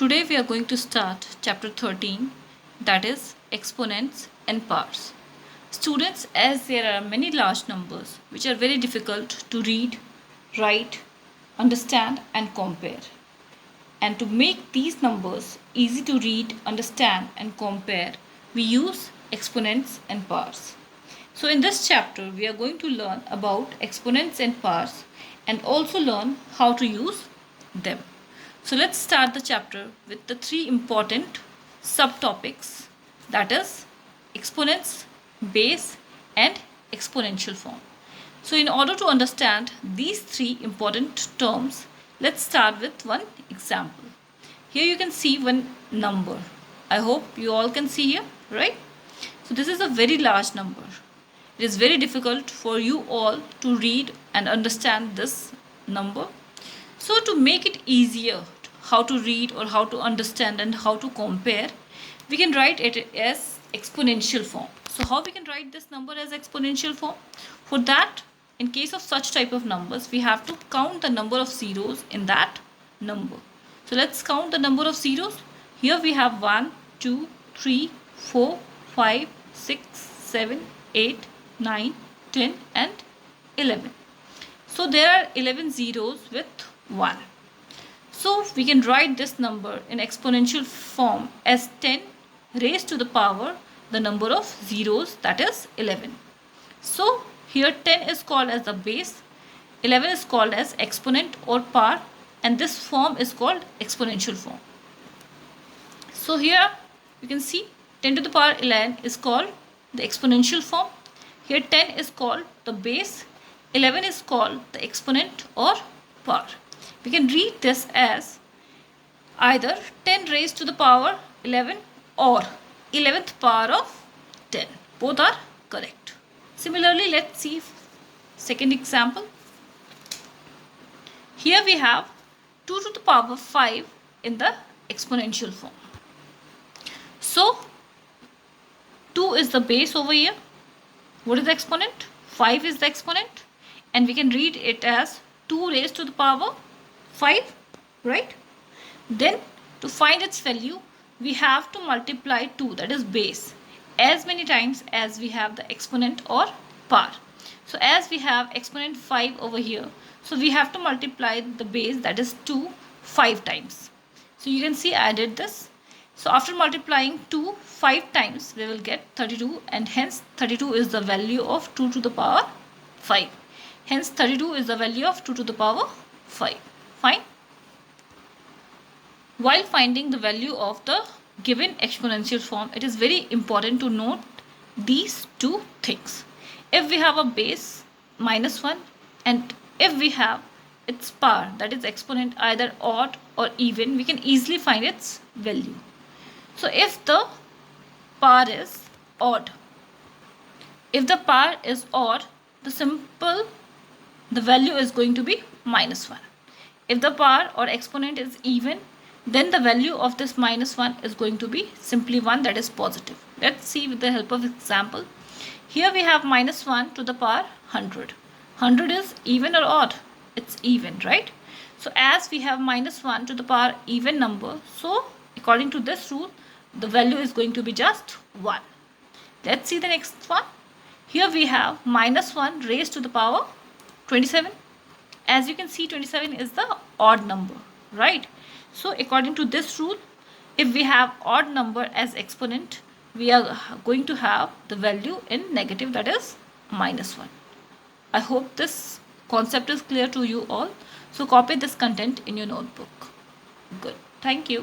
Today we are going to start chapter 13, that is exponents and powers. Students, as there are many large numbers which are very difficult to read, write, understand and compare. And to make these numbers easy to read, understand and compare, we use exponents and powers. So in this chapter we are going to learn about exponents and powers and also learn how to use them. So let's start the chapter with the three important subtopics, that is exponents, base and exponential form. So in order to understand these three important terms, let's start with one example. Here you can see one number. I hope you all can see here, right? So this is a very large number. It is very difficult for you all to read and understand this number. So to make it easier how to read or how to understand and how to compare, we can write it as exponential form. So how we can write this number as exponential form? For that, in case of such type of numbers, we have to count the number of zeros in that number. So let's count the number of zeros. Here we have 1, 2, 3, 4, 5, 6, 7, 8, 9, 10 and 11. So there are 11 zeros with 1. So we can write this number in exponential form as 10 raised to the power the number of zeros, that is 11. So here 10 is called as the base, 11 is called as exponent or power, and this form is called exponential form. So here you can see 10 to the power 11 is called the exponential form. Here 10 is called the base, 11 is called the exponent or power. We can read this as either 10 raised to the power 11 or 11th power of 10. Both are correct. Similarly, let's see second example. Here we have 2 to the power 5 in the exponential form. So 2 is the base over here. What is the exponent? 5 is the exponent, and we can read it as 2 raised to the power 5, right? Then to find its value, we have to multiply 2, that is base, as many times as we have the exponent or power. So as we have exponent 5 over here, so we have to multiply the base, that is 2, 5 times. So you can see I did this. So after multiplying 2 5 times, we will get 32, and hence 32 is the value of 2 to the power 5. Hence 32 is the value of 2 to the power 5. Fine. While finding the value of the given exponential form, it is very important to note these two things. If we have a base -1 and if we have its power, that is exponent, either odd or even, we can easily find its value. So if the power is odd, the value is going to be -1. If the power or exponent is even, then the value of this -1 is going to be simply 1, that is positive. Let's see with the help of example. Here we have -1 to the power 100. 100 is even or odd? It's even, right? So as we have -1 to the power even number, so according to this rule, the value is going to be just 1. Let's see the next one. Here we have -1 raised to the power 27. As you can see, 27 is the odd number, right? So according to this rule, if we have odd number as exponent, we are going to have the value in negative, that is -1. I hope this concept is clear to you all. So copy this content in your notebook. Good. Thank you.